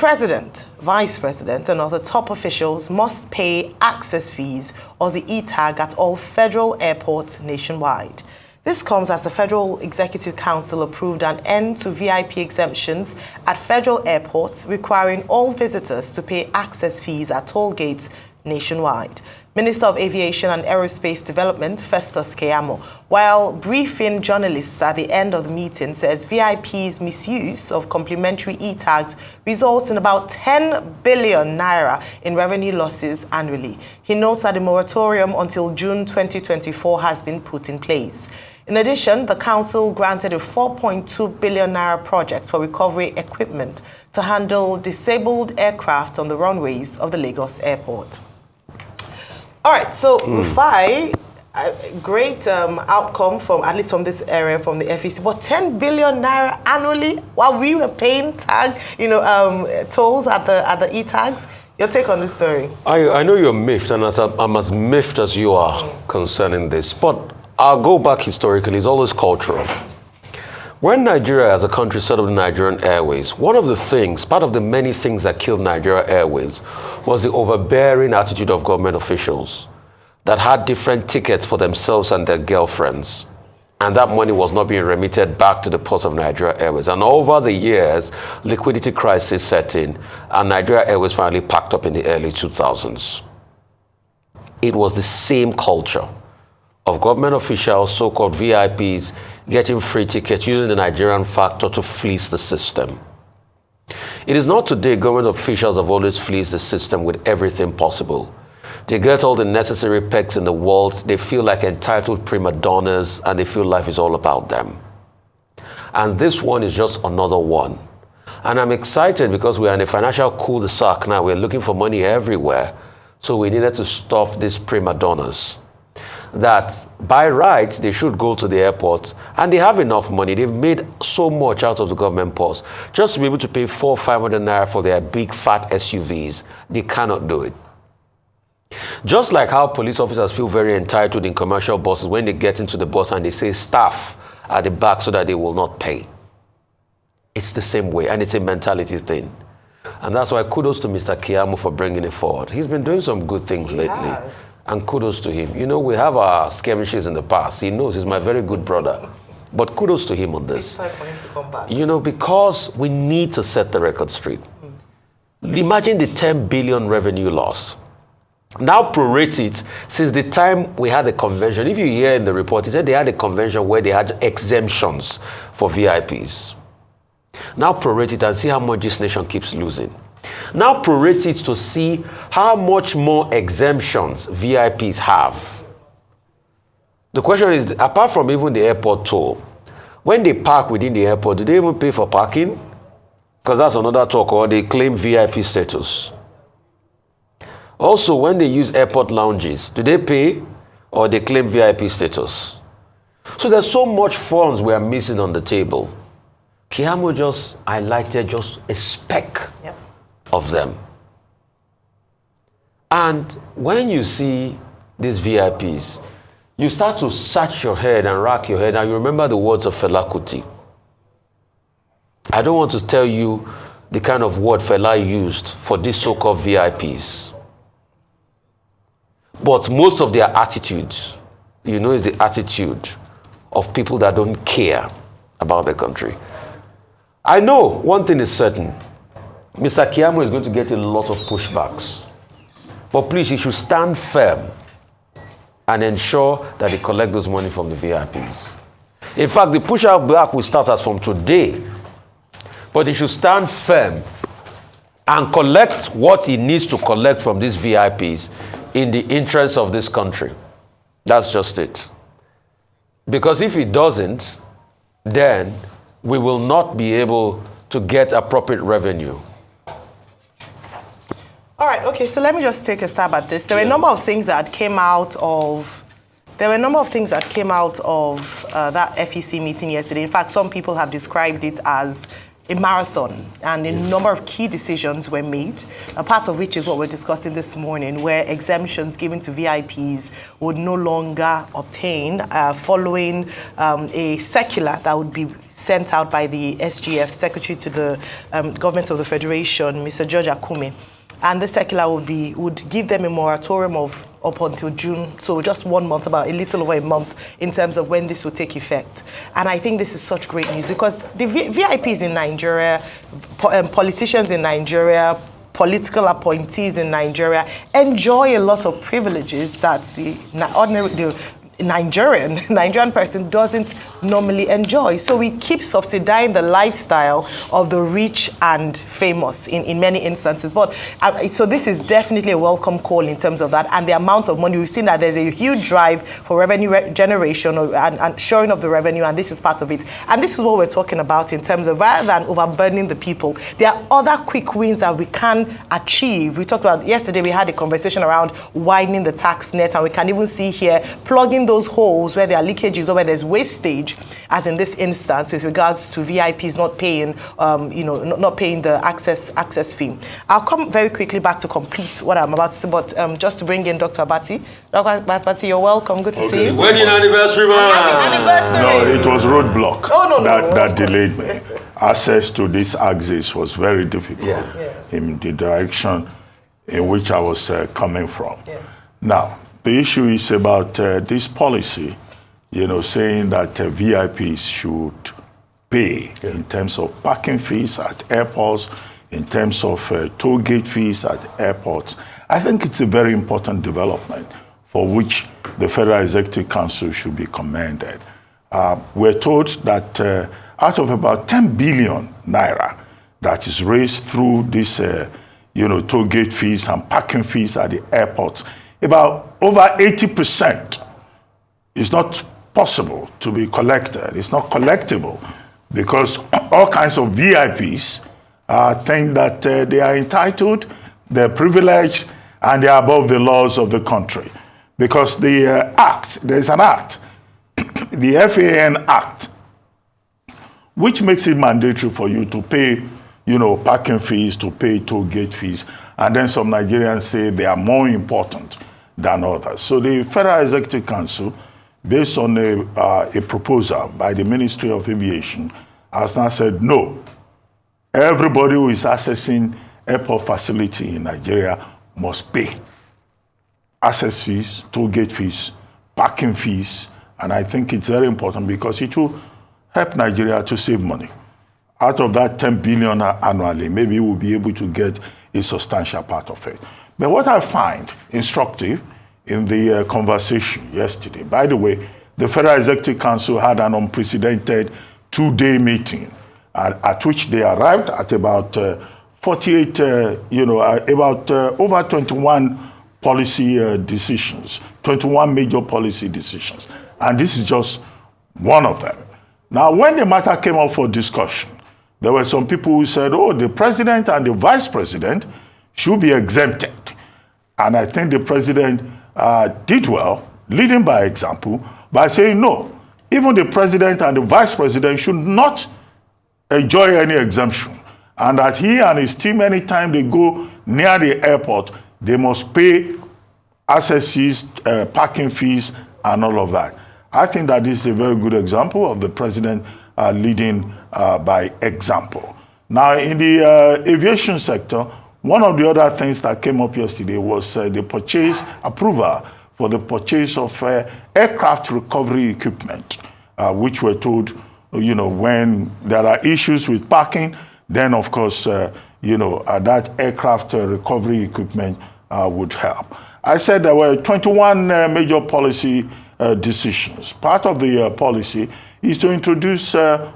president, vice president, and other top officials must pay access fees or the e-tag at all federal airports nationwide. This comes as the Federal Executive Council approved an end to VIP exemptions at federal airports, requiring all visitors to pay access fees at toll gates nationwide. Minister of Aviation and Aerospace Development, Festus Keyamo, while briefing journalists at the end of the meeting, says VIP's misuse of complimentary e-tags results in about 10 billion naira in revenue losses annually. He notes that the moratorium until June 2024 has been put in place. In addition, the council granted a 4.2 billion naira project for recovery equipment to handle disabled aircraft on the runways of the Lagos airport. All right, so Rufai, great outcome from, at least from this area, from the FEC, but 10 billion naira annually while we were paying tolls at the e-tags. Your take on this story? I know you're miffed, and I'm as miffed as you are concerning this, but I'll go back historically. It's always cultural. When Nigeria as a country set up the Nigerian Airways, one of the things, part of the many things that killed Nigeria Airways was the overbearing attitude of government officials that had different tickets for themselves and their girlfriends. And that money was not being remitted back to the ports of Nigeria Airways. And over the years, liquidity crisis set in, and Nigeria Airways finally packed up in the early 2000s. It was the same culture of government officials, so-called VIPs, getting free tickets, using the Nigerian factor to fleece the system. It is not today government officials have always fleeced the system with everything possible. They get all the necessary perks in the world, they feel like entitled prima donnas, and they feel life is all about them. And this one is just another one. And I'm excited because we're in a financial cul-de-sac now. We're looking for money everywhere. So we needed to stop these prima donnas. That by right, they should go to the airport, and they have enough money. They've made so much out of the government purse. Just to be able to pay 400-500 naira for their big fat SUVs, they cannot do it. Just like how police officers feel very entitled in commercial buses when they get into the bus and they say staff at the back so that they will not pay. It's the same way, and it's a mentality thing. And that's why kudos to Mr. Keyamo for bringing it forward. He's been doing some good things lately. And kudos to him. You know, we have our skirmishes in the past. He knows he's my very good brother. But kudos to him on this. It's time for him to come back. You know, because we need to set the record straight. Imagine the 10 billion revenue loss. Now prorate it since the time we had the convention. If you hear in the report, it said they had a convention where they had exemptions for VIPs. Now prorate it and see how much this nation keeps losing. Now prorate it to see how much more exemptions VIPs have. The question is, apart from even the airport toll, when they park within the airport, do they even pay for parking? Because that's another talk, or they claim VIP status. Also, when they use airport lounges, do they pay or they claim VIP status? So there's so much funds we are missing on the table. Keyamo just highlighted just a speck of them. And when you see these VIPs, you start to scratch your head and rack your head, and you remember the words of Fela Kuti. I don't want to tell you the kind of word Fela used for these so-called VIPs. But most of their attitudes, you know, is the attitude of people that don't care about their country. I know one thing is certain. Mr. Keyamo is going to get a lot of pushbacks. But please, he should stand firm and ensure that he collects those money from the VIPs. In fact, the pushback will start as from today. But he should stand firm and collect what he needs to collect from these VIPs in the interest of this country. That's just it. Because if he doesn't, then we will not be able to get appropriate revenue. All right, okay, so let me just take a stab at this. There were a number of things that came out of that FEC meeting yesterday. In fact, some people have described it as marathon, and a number of key decisions were made, a part of which is what we're discussing this morning, where exemptions given to VIPs would no longer obtain following a circular that would be sent out by the SGF, Secretary to the Government of the Federation, Mr. George Akume. And the circular would give them a moratorium of up until June, so just 1 month, about a little over a month, in terms of when this will take effect. And I think this is such great news, because the VIPs in Nigeria, politicians in Nigeria, political appointees in Nigeria enjoy a lot of privileges that the Nigerian person doesn't normally enjoy. So we keep subsidizing the lifestyle of the rich and famous in many instances. But so this is definitely a welcome call in terms of that, and the amount of money. We've seen that there's a huge drive for revenue generation and shoring of the revenue, and this is part of it. And this is what we're talking about in terms of, rather than overburdening the people, there are other quick wins that we can achieve. We talked about yesterday, we had a conversation around widening the tax net, and we can even see here plugging those holes where there are leakages or where there's wastage, as in this instance with regards to VIPs not paying, not paying the access fee. I'll come very quickly back to complete what I'm about to say, but just to bring in Dr. Abati. Dr. Abati, you're welcome. Good to see you. Wedding anniversary, man. Happy anniversary. No, it was roadblock that delayed course. me. Access to this axis was very difficult in the direction in which I was coming from. Yes. Now, the issue is about this policy, saying that VIPs should pay in terms of parking fees at airports, in terms of toll gate fees at airports. I think it's a very important development for which the Federal Executive Council should be commended. We're told that out of about 10 billion naira that is raised through this, toll gate fees and parking fees at the airports, about over 80% is not possible to be collected. It's not collectible because all kinds of VIPs think that they are entitled, they're privileged, and they are above the laws of the country. Because the there's an act, the FAN Act, which makes it mandatory for you to pay, parking fees, to pay toll gate fees, and then some Nigerians say they are more important than others. So the Federal Executive Council, based on a proposal by the Ministry of Aviation, has now said, no, everybody who is accessing airport facility in Nigeria must pay access fees, toll gate fees, parking fees, and I think it's very important because it will help Nigeria to save money. Out of that 10 billion annually, maybe we'll be able to get a substantial part of it. But what I find instructive in the conversation yesterday, by the way, the Federal Executive Council had an unprecedented 2-day meeting at which they arrived at about 48, over 21 policy decisions, 21 major policy decisions. And this is just one of them. Now, when the matter came up for discussion, there were some people who said, oh, the president and the vice president should be exempted. And I think the president did well, leading by example, by saying no, even the president and the vice president should not enjoy any exemption. And that he and his team, anytime they go near the airport, they must pay access fees, parking fees, and all of that. I think that this is a very good example of the president leading by example. Now, in the aviation sector, one of the other things that came up yesterday was the purchase approval for the purchase of aircraft recovery equipment, which we're told, when there are issues with parking, then of course, that aircraft recovery equipment would help. I said there were 21 major policy decisions. Part of the policy is to introduce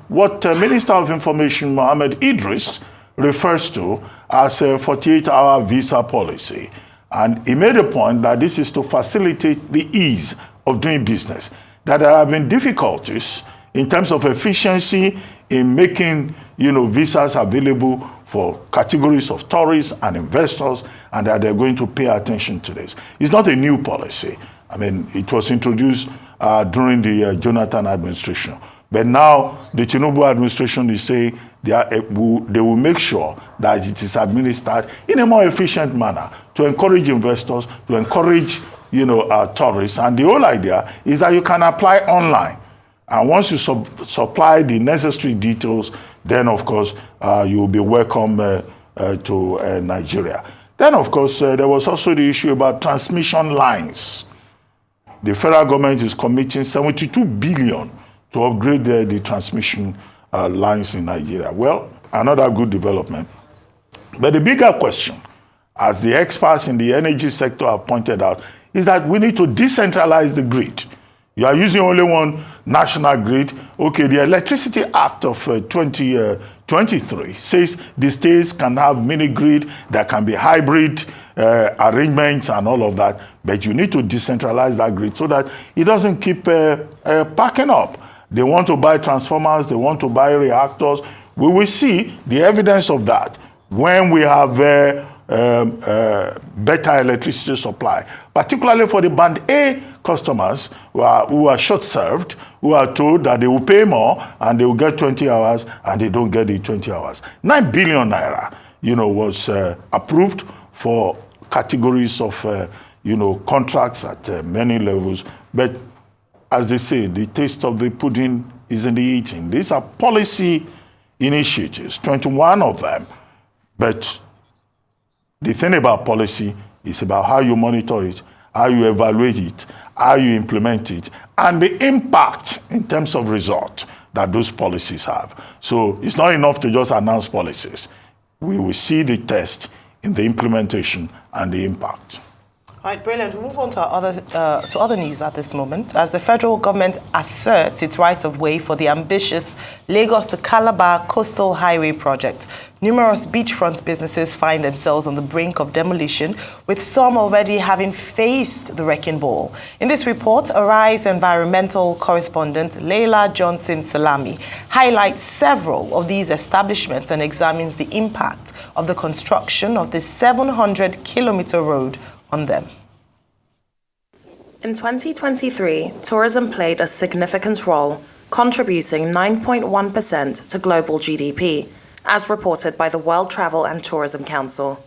what Minister of Information Mohammed Idris refers to as a 48-hour visa policy. And he made a point that this is to facilitate the ease of doing business, that there have been difficulties in terms of efficiency in making visas available for categories of tourists and investors, and that they're going to pay attention to this. It's not a new policy. I mean, it was introduced during the Jonathan administration. But now the Tinubu administration is saying they will make sure that it is administered in a more efficient manner to encourage investors, to encourage tourists. And the whole idea is that you can apply online. And once you supply the necessary details, then of course you will be welcome to Nigeria. Then of course there was also the issue about transmission lines. The federal government is committing 72 billion to upgrade the transmission lines in Nigeria. Well, another good development. But the bigger question, as the experts in the energy sector have pointed out, is that we need to decentralize the grid. You are using only one national grid. Okay, the Electricity Act of 2023 says the states can have mini grid, there can be hybrid arrangements and all of that, but you need to decentralize that grid so that it doesn't keep packing up. They want to buy transformers, they want to buy reactors. We will see the evidence of that when we have better electricity supply, particularly for the Band A customers who are short-served, who are told that they will pay more and they will get 20 hours and they don't get the 20 hours. 9 billion naira, was approved for categories of, contracts at many levels. But as they say, the taste of the pudding is in the eating. These are policy initiatives, 21 of them. But the thing about policy is about how you monitor it, how you evaluate it, how you implement it, and the impact in terms of result that those policies have. So it's not enough to just announce policies. We will see the test in the implementation and the impact. All right, brilliant. We'll move on to other news at this moment. As the federal government asserts its right of way for the ambitious Lagos to Calabar Coastal Highway project, numerous beachfront businesses find themselves on the brink of demolition, with some already having faced the wrecking ball. In this report, Arise environmental correspondent Leila Johnson-Salami highlights several of these establishments and examines the impact of the construction of this 700-kilometer road on them. In 2023, tourism played a significant role, contributing 9.1% to global GDP, as reported by the World Travel and Tourism Council.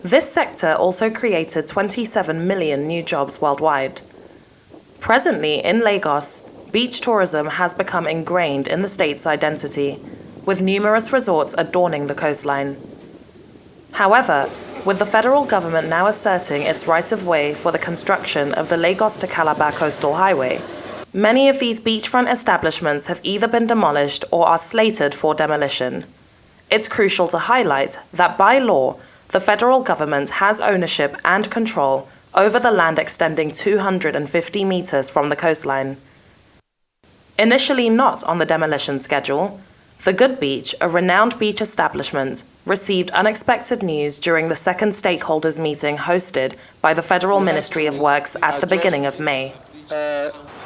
This sector also created 27 million new jobs worldwide. Presently, in Lagos, beach tourism has become ingrained in the state's identity, with numerous resorts adorning the coastline. However, with the federal government now asserting its right-of-way for the construction of the Lagos to Calabar Coastal Highway, many of these beachfront establishments have either been demolished or are slated for demolition. It's crucial to highlight that by law, the federal government has ownership and control over the land extending 250 meters from the coastline. Initially not on the demolition schedule, the Good Beach, a renowned beach establishment, received unexpected news during the second stakeholders meeting hosted by the Federal Ministry of Works at the beginning of May.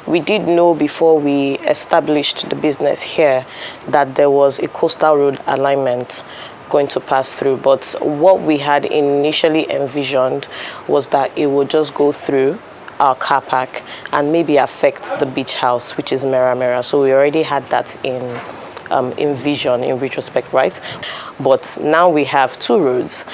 We did know before we established the business here that there was a coastal road alignment going to pass through, but what we had initially envisioned was that it would just go through our car park and maybe affect the beach house, which is Mera. So we already had that in vision, in retrospect, right? But now we have two roads,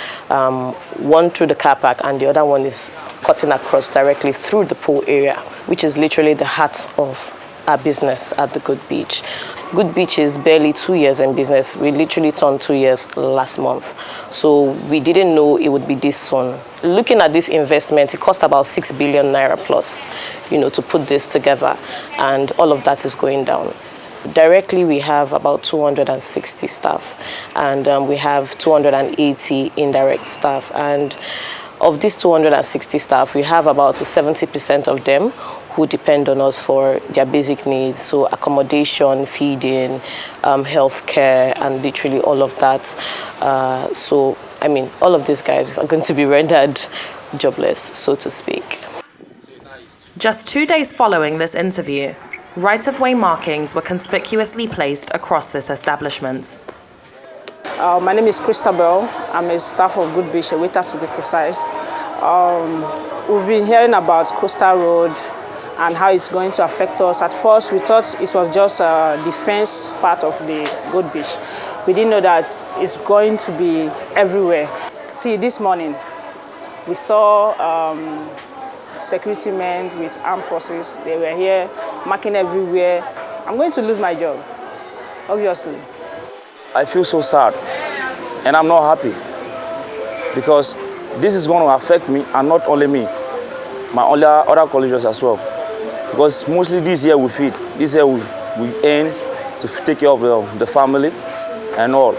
one through the car park and the other one is cutting across directly through the pool area, which is literally the heart of our business at the Good Beach. Good Beach is barely 2 years in business. We literally turned 2 years last month. So we didn't know it would be this soon. Looking at this investment, it cost about 6 billion naira plus, to put this together, and all of that is going down. Directly, we have about 260 staff, and we have 280 indirect staff. And of these 260 staff, we have about 70% of them who depend on us for their basic needs, so accommodation, feeding, healthcare, and literally all of that. All of these guys are going to be rendered jobless, so to speak. Just 2 days following this interview, right-of-way markings were conspicuously placed across this establishment. My name is Christabel. I'm a staff of Good Beach, a waiter to be precise. We've been hearing about Coastal Road and how it's going to affect us. At first, we thought it was just a defense part of the Gold Beach. We didn't know that it's going to be everywhere. See, this morning, we saw security men with armed forces. They were here, marking everywhere. I'm going to lose my job, obviously. I feel so sad, and I'm not happy, because this is going to affect me, and not only me, my other colleagues as well. Because mostly this year we feed, this year we aim to take care of the family and all.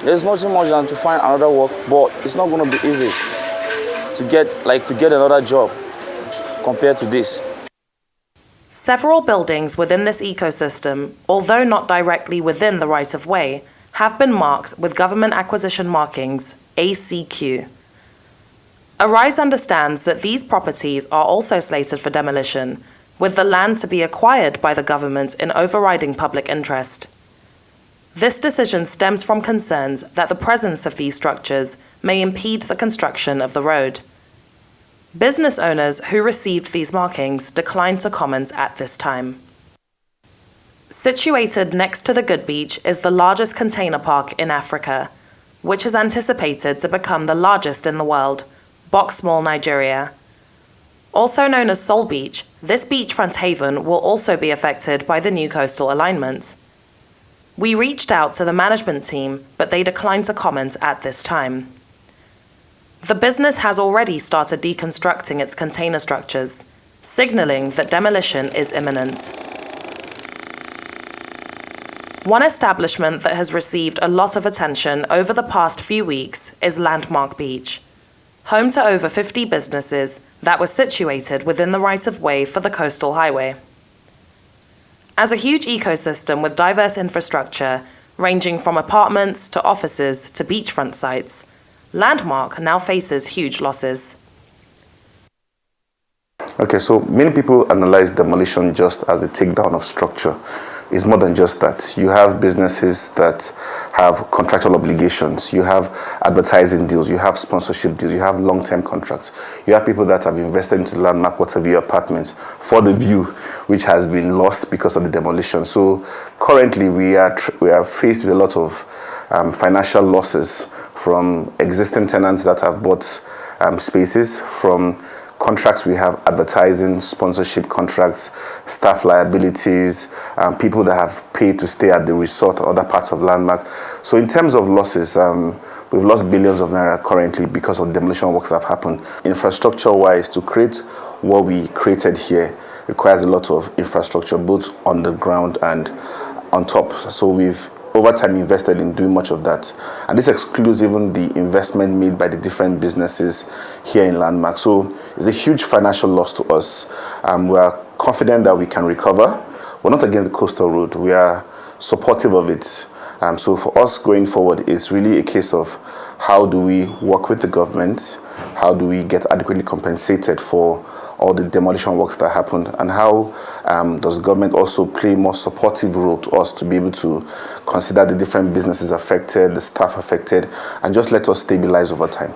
There's not too much than to find another work, but it's not going to be easy to get another job compared to this. Several buildings within this ecosystem, although not directly within the right-of-way, have been marked with government acquisition markings ACQ. Arise understands that these properties are also slated for demolition, with the land to be acquired by the government in overriding public interest. This decision stems from concerns that the presence of these structures may impede the construction of the road. Business owners who received these markings declined to comment at this time. Situated next to the Good Beach is the largest container park in Africa, which is anticipated to become the largest in the world, Box Mall, Nigeria. Also known as Sol Beach, this beachfront haven will also be affected by the new coastal alignment. We reached out to the management team, but they declined to comment at this time. The business has already started deconstructing its container structures, signaling that demolition is imminent. One establishment that has received a lot of attention over the past few weeks is Landmark Beach, home to over 50 businesses that were situated within the right-of-way for the coastal highway. As a huge ecosystem with diverse infrastructure, ranging from apartments to offices to beachfront sites, Landmark now faces huge losses. Okay, so many people analyze demolition just as a takedown of structure. It's more than just that. You have businesses that have contractual obligations. You have advertising deals. You have sponsorship deals. You have long-term contracts. You have people that have invested into Landmark Waterview Apartments for the view, which has been lost because of the demolition. So currently we are faced with a lot of financial losses from existing tenants that have bought spaces, from contracts we have, advertising, sponsorship contracts, staff liabilities, people that have paid to stay at the resort or other parts of Landmark. So in terms of losses, we've lost billions of naira currently because of demolition works that have happened. Infrastructure-wise, to create what we created here requires a lot of infrastructure, both on the ground and on top. So we've over time invested in doing much of that, and this excludes even the investment made by the different businesses here in Landmark. So it's a huge financial loss to us. We are confident that we can recover. We're not against the coastal road. We are supportive of it. So for us going forward, it's really a case of how do we work with the government, how do we get adequately compensated for all the demolition works that happened, and how does government also play a more supportive role to us to be able to consider the different businesses affected, the staff affected, and just let us stabilize over time.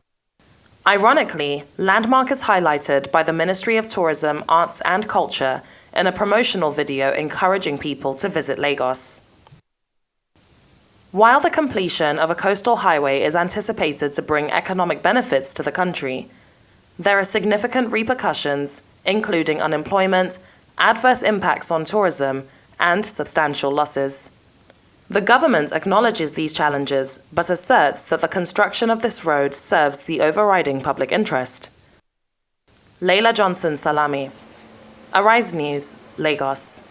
Ironically, Landmark is highlighted by the Ministry of Tourism, Arts and Culture in a promotional video encouraging people to visit Lagos. While the completion of a coastal highway is anticipated to bring economic benefits to the country, there are significant repercussions, including unemployment, adverse impacts on tourism, and substantial losses. The government acknowledges these challenges, but asserts that the construction of this road serves the overriding public interest. Leila Johnson Salami, Arise News, Lagos.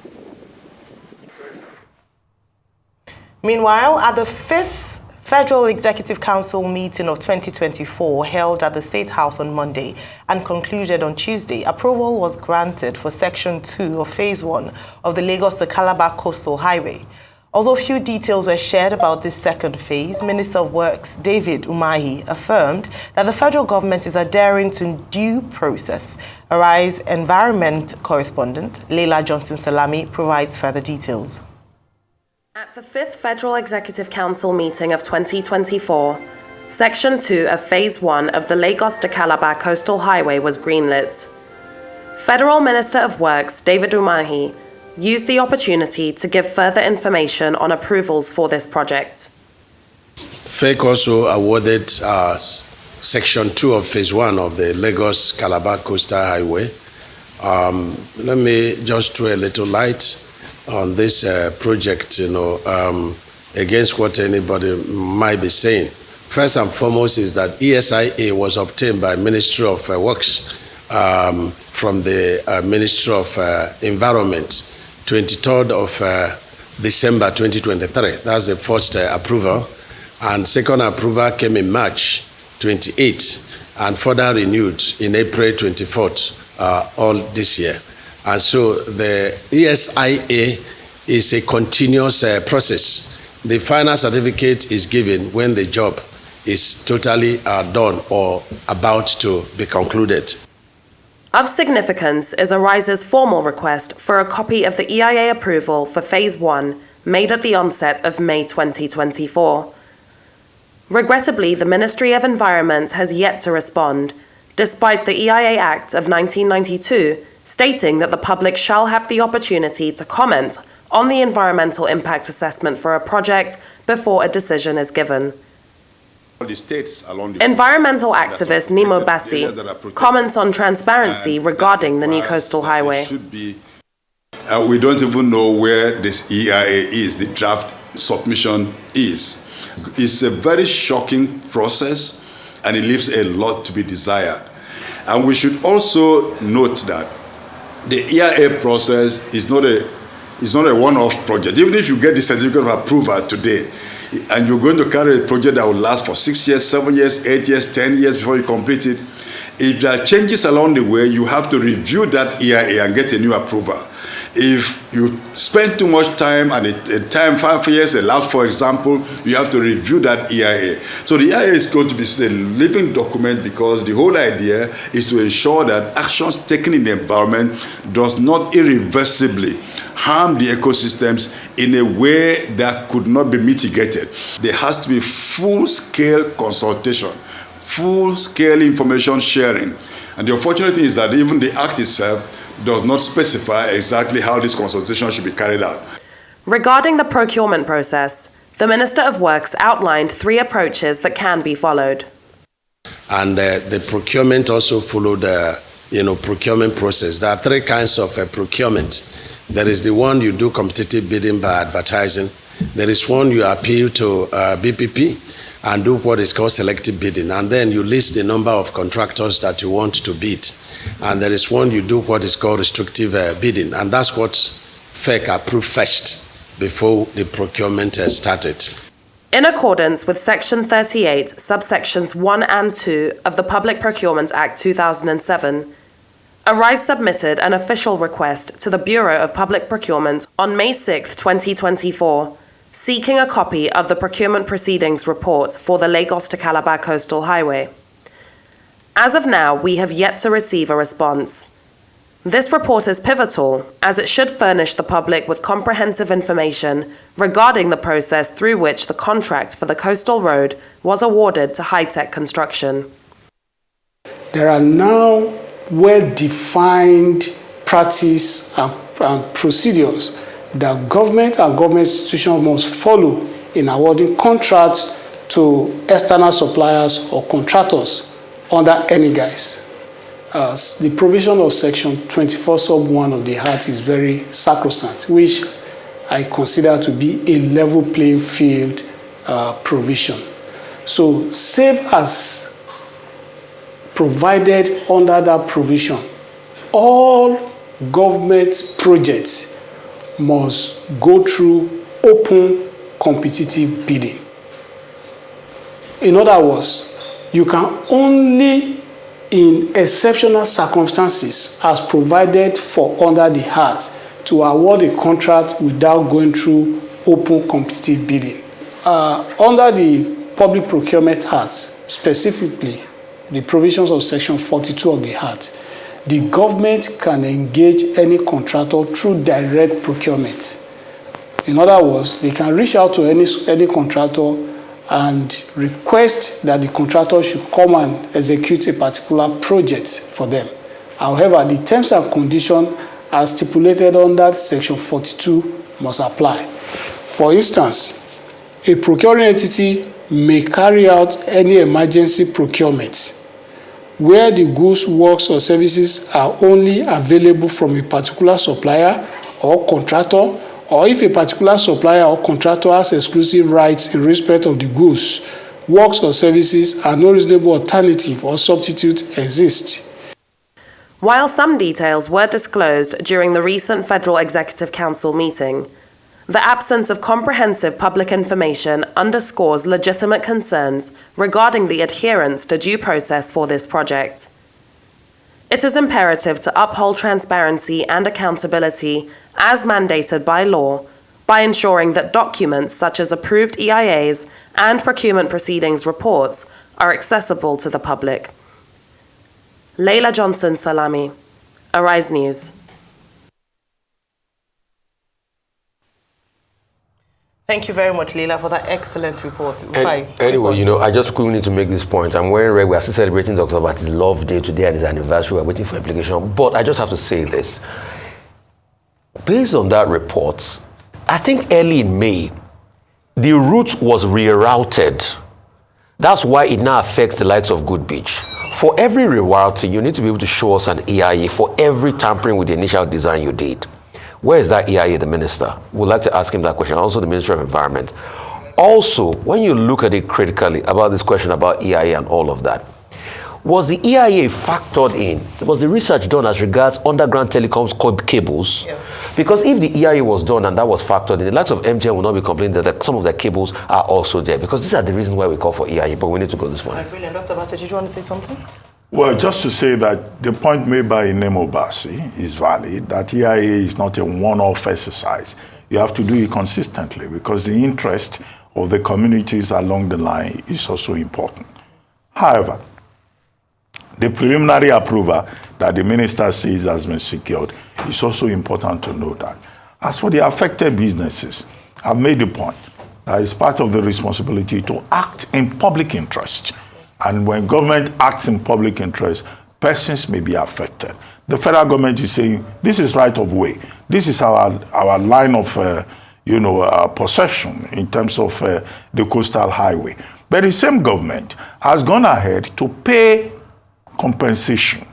Meanwhile, at the 5th Federal Executive Council meeting of 2024 held at the State House on Monday and concluded on Tuesday, approval was granted for Section 2 of Phase 1 of the Lagos to Calabar Coastal Highway. Although few details were shared about this second phase, Minister of Works David Umahi affirmed that the federal government is adhering to due process. Arise Environment correspondent Leila Johnson Salami provides further details. At the 5th Federal Executive Council meeting of 2024, Section 2 of Phase 1 of the Lagos to Calabar Coastal Highway was greenlit. Federal Minister of Works David Umahi used the opportunity to give further information on approvals for this project. FEC also awarded Section 2 of Phase 1 of the Lagos-Calabar Coastal Highway. Let me just throw a little light on this project, against what anybody might be saying. First and foremost is that ESIA was obtained by Ministry of Works from the Ministry of Environment, 23rd of December 2023. That's the first approval. And second approval came in March 28, and further renewed in April 24th, all this year. And so the ESIA is a continuous process. The final certificate is given when the job is totally done or about to be concluded. Of significance is Arise's formal request for a copy of the EIA approval for Phase 1 made at the onset of May 2024. Regrettably, the Ministry of Environment has yet to respond, despite the EIA Act of 1992 stating that the public shall have the opportunity to comment on the environmental impact assessment for a project before a decision is given. Environmental activist Nemo Bassi comments on transparency regarding the new coastal highway. We don't even know where this EIA is, the draft submission is. It's a very shocking process, and it leaves a lot to be desired. And we should also note that the EIA process is not a one-off project. Even if you get the certificate of approval today, and you're going to carry a project that will last for 6 years, 7 years, 8 years, 10 years before you complete it, if there are changes along the way, you have to review that EIA and get a new approval. If you spend too much time and a time 5 years elapsed, for example, you have to review that EIA. So the EIA is going to be a living document because the whole idea is to ensure that actions taken in the environment does not irreversibly harm the ecosystems in a way that could not be mitigated. There has to be full-scale consultation, full-scale information sharing. And the unfortunate thing is that even the Act itself does not specify exactly how this consultation should be carried out. Regarding the procurement process, the Minister of Works outlined 3 approaches that can be followed. And the procurement also followed the procurement process. There are 3 kinds of procurement. There is the one you do competitive bidding by advertising. There is one you appeal to BPP and do what is called selective bidding. And then you list the number of contractors that you want to bid. And there is one you do what is called restrictive bidding. And that's what FEC approved first before the procurement started. In accordance with Section 38, subsections 1 and 2 of the Public Procurement Act 2007, Arise submitted an official request to the Bureau of Public Procurement on May 6, 2024, seeking a copy of the procurement proceedings report for the Lagos to Calabar Coastal Highway. As of now, we have yet to receive a response. This report is pivotal, as it should furnish the public with comprehensive information regarding the process through which the contract for the coastal road was awarded to High-Tech Construction. There are now well-defined practice and procedures that government and government institutions must follow in awarding contracts to external suppliers or contractors under any guise. The provision of Section 24 sub 1 of the Act is very sacrosanct, which I consider to be a level playing field provision. So, save as provided under that provision, all government projects must go through open competitive bidding. In other words, you can only, in exceptional circumstances as provided for under the Act, to award a contract without going through open competitive bidding. Under the Public Procurement Act, specifically the provisions of Section 42 of the Act, the government can engage any contractor through direct procurement. In other words, they can reach out to any contractor and request that the contractor should come and execute a particular project for them. However, the terms and conditions as stipulated under Section 42 must apply. For instance, a procuring entity may carry out any emergency procurement where the goods, works, or services are only available from a particular supplier or contractor, or if a particular supplier or contractor has exclusive rights in respect of the goods, works, or services, and no reasonable alternative or substitute exist. While some details were disclosed during the recent Federal Executive Council meeting, the absence of comprehensive public information underscores legitimate concerns regarding the adherence to due process for this project. It is imperative to uphold transparency and accountability as mandated by law by ensuring that documents such as approved EIAs and procurement proceedings reports are accessible to the public. Leila Johnson Salami, Arise News. Thank you very much, Leila, for that excellent report. Anyway, you know, I just quickly need to make this point. I'm wearing red. We are still celebrating Dr. Bati's love day today and his anniversary. We're waiting for application. But I just have to say this. Based on that report, I think early in May, the route was rerouted. That's why it now affects the likes of Good Beach. For every rerouting, you need to be able to show us an EIA for every tampering with the initial design you did. Where is that EIA, the minister? We'd like to ask him that question. Also, the Ministry of Environment. Also, when you look at it critically about this question about EIA and all of that, was the EIA factored in? Was the research done as regards underground telecoms cables? Yeah. Because if the EIA was done and that was factored in, the likes of MTN will not be complaining that some of their cables are also there. Because these are the reasons why we call for EIA, but we need to go this way. Brilliant. Dr. Bata, did you want to say something? Well, just to say that the point made by Nemo Bassi is valid, that EIA is not a one-off exercise. You have to do it consistently because the interest of the communities along the line is also important. However, the preliminary approval that the minister says has been secured is also important to note that. As for the affected businesses, I've made the point that it's part of the responsibility to act in public interest. And when government acts in public interest, persons may be affected. The federal government is saying, this is right of way. This is our line of possession in terms of the coastal highway. But the same government has gone ahead to pay compensation.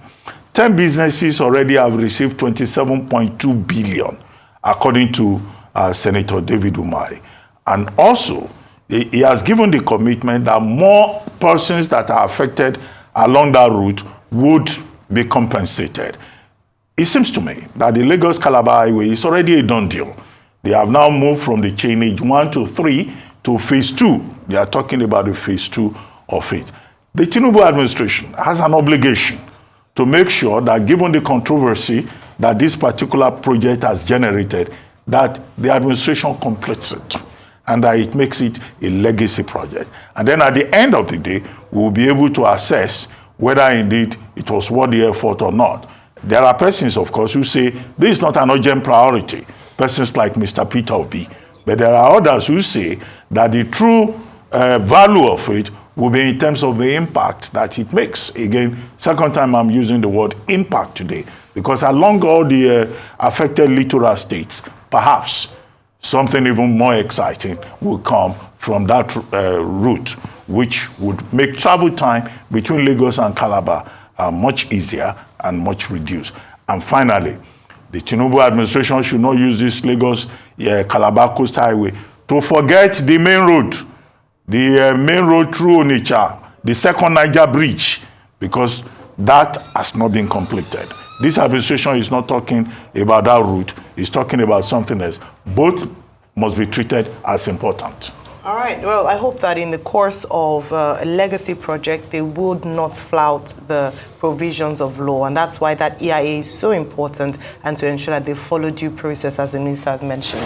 10 businesses already have received 27.2 billion, according to Senator David Umahi. And also, he has given the commitment that more persons that are affected along that route would be compensated. It seems to me that the Lagos-Calabar Highway is already a done deal. They have now moved from the chainage 1 to 3 to phase 2. They are talking about the phase 2 of it. The Tinubu administration has an obligation to make sure that given the controversy that this particular project has generated, that the administration completes it and that it makes it a legacy project. And then at the end of the day, we will be able to assess whether indeed it was worth the effort or not. There are persons, of course, who say this is not an urgent priority, persons like Mr. Peter Obi. But there are others who say that the true value of it will be in terms of the impact that it makes. Again, second time I'm using the word impact today, because along all the affected littoral states, perhaps something even more exciting will come from that route, which would make travel time between Lagos and Calabar much easier and much reduced. And finally, the Tinubu administration should not use this Lagos-Calabar Coastal Highway to forget the main road. The main road through Onitsha, the second Niger Bridge, because that has not been completed. This administration is not talking about that route, it's talking about something else. Both must be treated as important. All right, well, I hope that in the course of a legacy project, they would not flout the provisions of law, and that's why that EIA is so important, and to ensure that they follow due process, as the minister has mentioned.